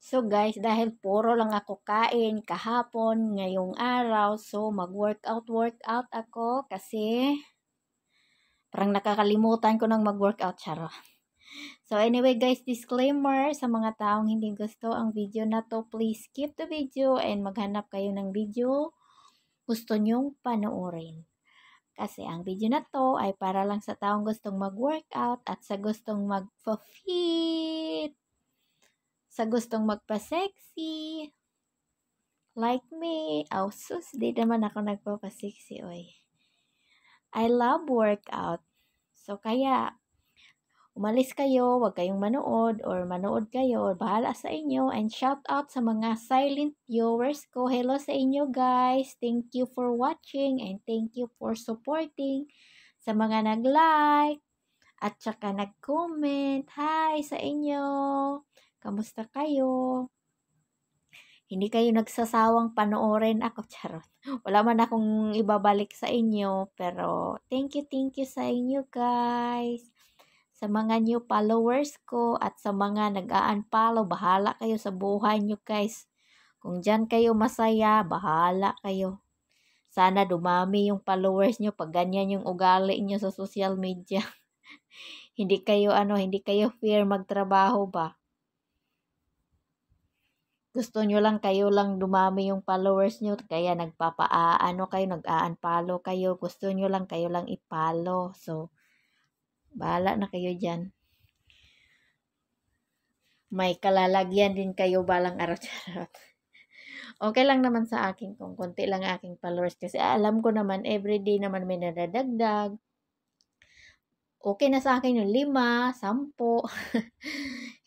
So guys, dahil puro lang ako kain kahapon, ngayong araw, so workout ako kasi parang nakakalimutan ko nang mag-workout, charo. So anyway guys, disclaimer sa mga taong hindi gusto ang video na to, please skip the video and maghanap kayo ng video gusto nyong panoorin. Kasi ang video na to ay para lang sa taong gustong mag-workout at sa gustong mag-fit, sa gustong magpa-sexy, like me. Oh, sus, di naman ako nagpapasexy, oy. I love workout. So, kaya, umalis kayo, wag kayong manood, or manood kayo, or bahala sa inyo. And shout out sa mga silent viewers ko. Hello sa inyo, guys. Thank you for watching, and thank you for supporting. Sa mga nag-like, at saka nag-comment. Hi sa inyo. Kamusta kayo? Hindi kayo nagsasawang panoorin ako, charot. Wala man akong ibabalik sa inyo, pero thank you sa inyo guys. Sa mga new followers ko at sa mga nag-a-unfollow, bahala kayo sa buhay nyo guys. Kung dyan kayo masaya, bahala kayo. Sana dumami yung followers nyo pag ganyan yung ugali nyo sa social media. hindi kayo fear magtrabaho ba? Gusto nyo lang kayo lang dumami yung followers nyo, kaya nag-a-unfollow kayo. Gusto nyo lang kayo lang i-follow. So, bahala na kayo dyan. May kalalagyan din kayo balang araw. Okay lang naman sa akin kung konti lang aking followers kasi alam ko naman everyday naman may nadadagdag. Okay na sa akin yung 5, 10.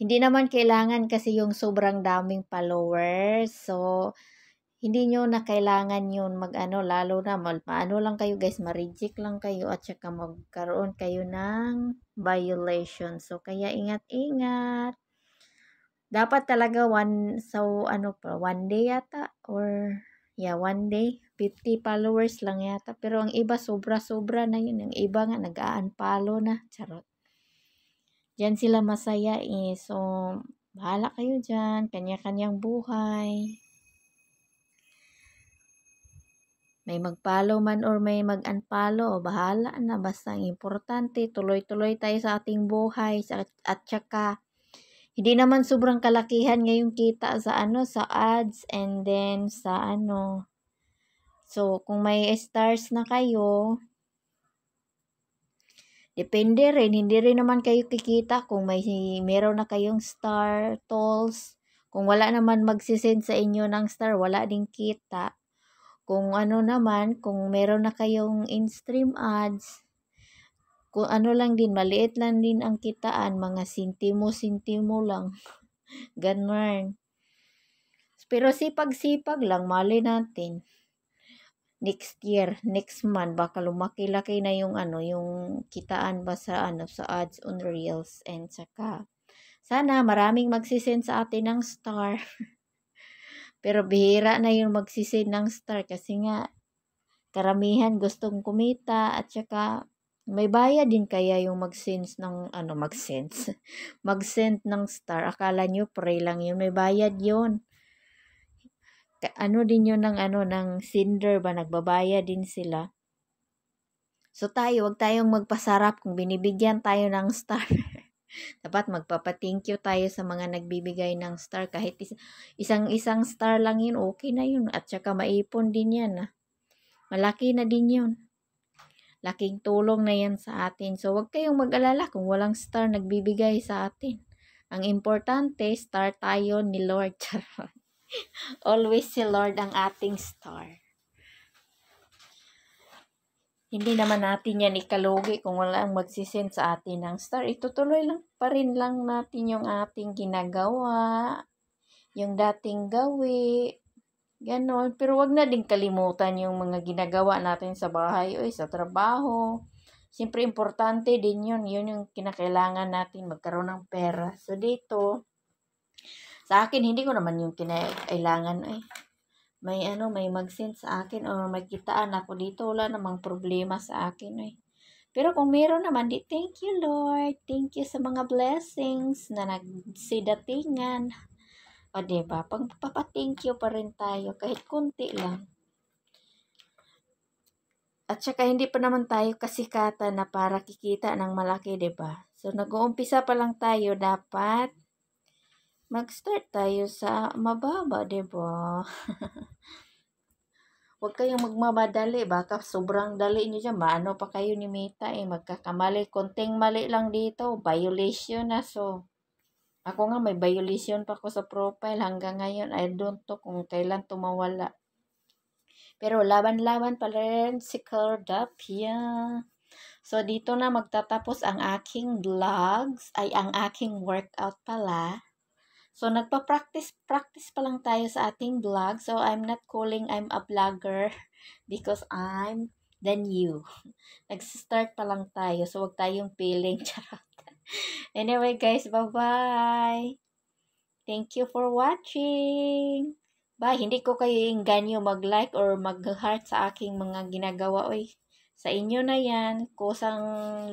Hindi naman kailangan kasi yung sobrang daming followers. So, hindi nyo na kailangan yun lalo na maano lang kayo guys, ma-reject lang kayo at saka magkaroon kayo ng violation. So, kaya ingat-ingat. Dapat talaga one day yata or one day 50 followers lang yata, pero ang iba sobra-sobra na yun, ang iba nga nag-a-unfollow na, charot. Diyan sila masaya so bahala kayo dyan, kanya-kanyang buhay. May mag-follow man or may mag-unfollow, bahala na, basta ang importante tuloy-tuloy tayo sa ating buhay at saka hindi naman sobrang kalakihan ngayong kita sa sa ads and then sa So, kung may stars na kayo, depende rin. Hindi rin naman kayo kikita kung meron na kayong star, tolls. Kung wala naman magsisend sa inyo ng star, wala din kita. Kung kung meron na kayong in-stream ads, kung lang din, maliit lang din ang kitaan, mga sintimo lang. Ganun. Pero sipag-sipag lang, mali natin. Next year, next month, baka lumaki-laki na yung yung kitaan ba sa sa ads on Reels, and saka sana maraming magsisend sa atin ng star. Pero bihira na yung magsisend ng star kasi nga karamihan gustong kumita at saka may bayad din kaya yung mag-send mag-send ng star. Akala nyo free lang yun, may bayad yun. Din yun ng sender ba, nagbabayad din sila. So wag tayong magpasarap kung binibigyan tayo ng star. Dapat magpapa-thank you tayo sa mga nagbibigay ng star. Kahit isang star lang yun, okay na yun. At saka maipon din yan. Malaki na din yun. Laking tulong na yan sa atin. So wag kayong mag-alala kung walang star nagbibigay sa atin. Ang importante, star tayo ni Lord. Always si Lord ang ating star. Hindi naman natin yan ikalugi kung wala ang magsisend sa atin ng star. Itutuloy lang pa rin lang natin yung ating ginagawa, yung dating gawi, ganon. Pero wag na din kalimutan yung mga ginagawa natin sa bahay o sa trabaho. Siyempre, importante din yun. Yun yung kinakailangan natin, magkaroon ng pera. So, dito, sa akin, hindi ko naman yung kinakailangan may mag-send sa akin o magkitaan ako dito, wala namang problema sa akin Pero kung meron naman, thank you Lord. Thank you sa mga blessings na nagsidatingan. O, diba? Pagpapa-thank you pa rin tayo kahit konti lang. At saka hindi pa naman tayo kasikatan na para kikita ng malaki, 'di ba? So nag-uumpisa pa lang tayo, dapat mag-start tayo sa mababa, 'di ba? Huwag kayong magmamadali, baka sobrang dali niyo diyan, maano pa kayo ni Mita magkakamali, konting mali lang dito, violation na. So ako nga may violation pa ko sa profile hanggang ngayon. I don't know kung kailan tumawala. Pero laban-laban pa rin si Cardapia. So, dito na magtatapos ang aking vlogs, ay ang aking workout pala. So, practice pa lang tayo sa ating vlog. So, I'm not calling I'm a vlogger because I'm the new. Nag-start pa lang tayo. So, wag tayong feeling. Charot. Anyway, guys, bye-bye. Thank you for watching. Bye. Hindi ko kayo inganyo mag-like or mag-heart sa aking mga ginagawa. Oy, sa inyo na yan. Kusang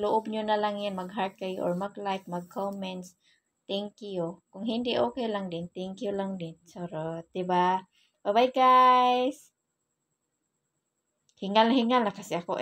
loob nyo na lang yan. Mag-heart kayo or mag-like, mag-comments. Thank you. Kung hindi, okay lang din. Thank you lang din. Sarot. Diba? Bye-bye, guys. Hingal-hingal na kasi ako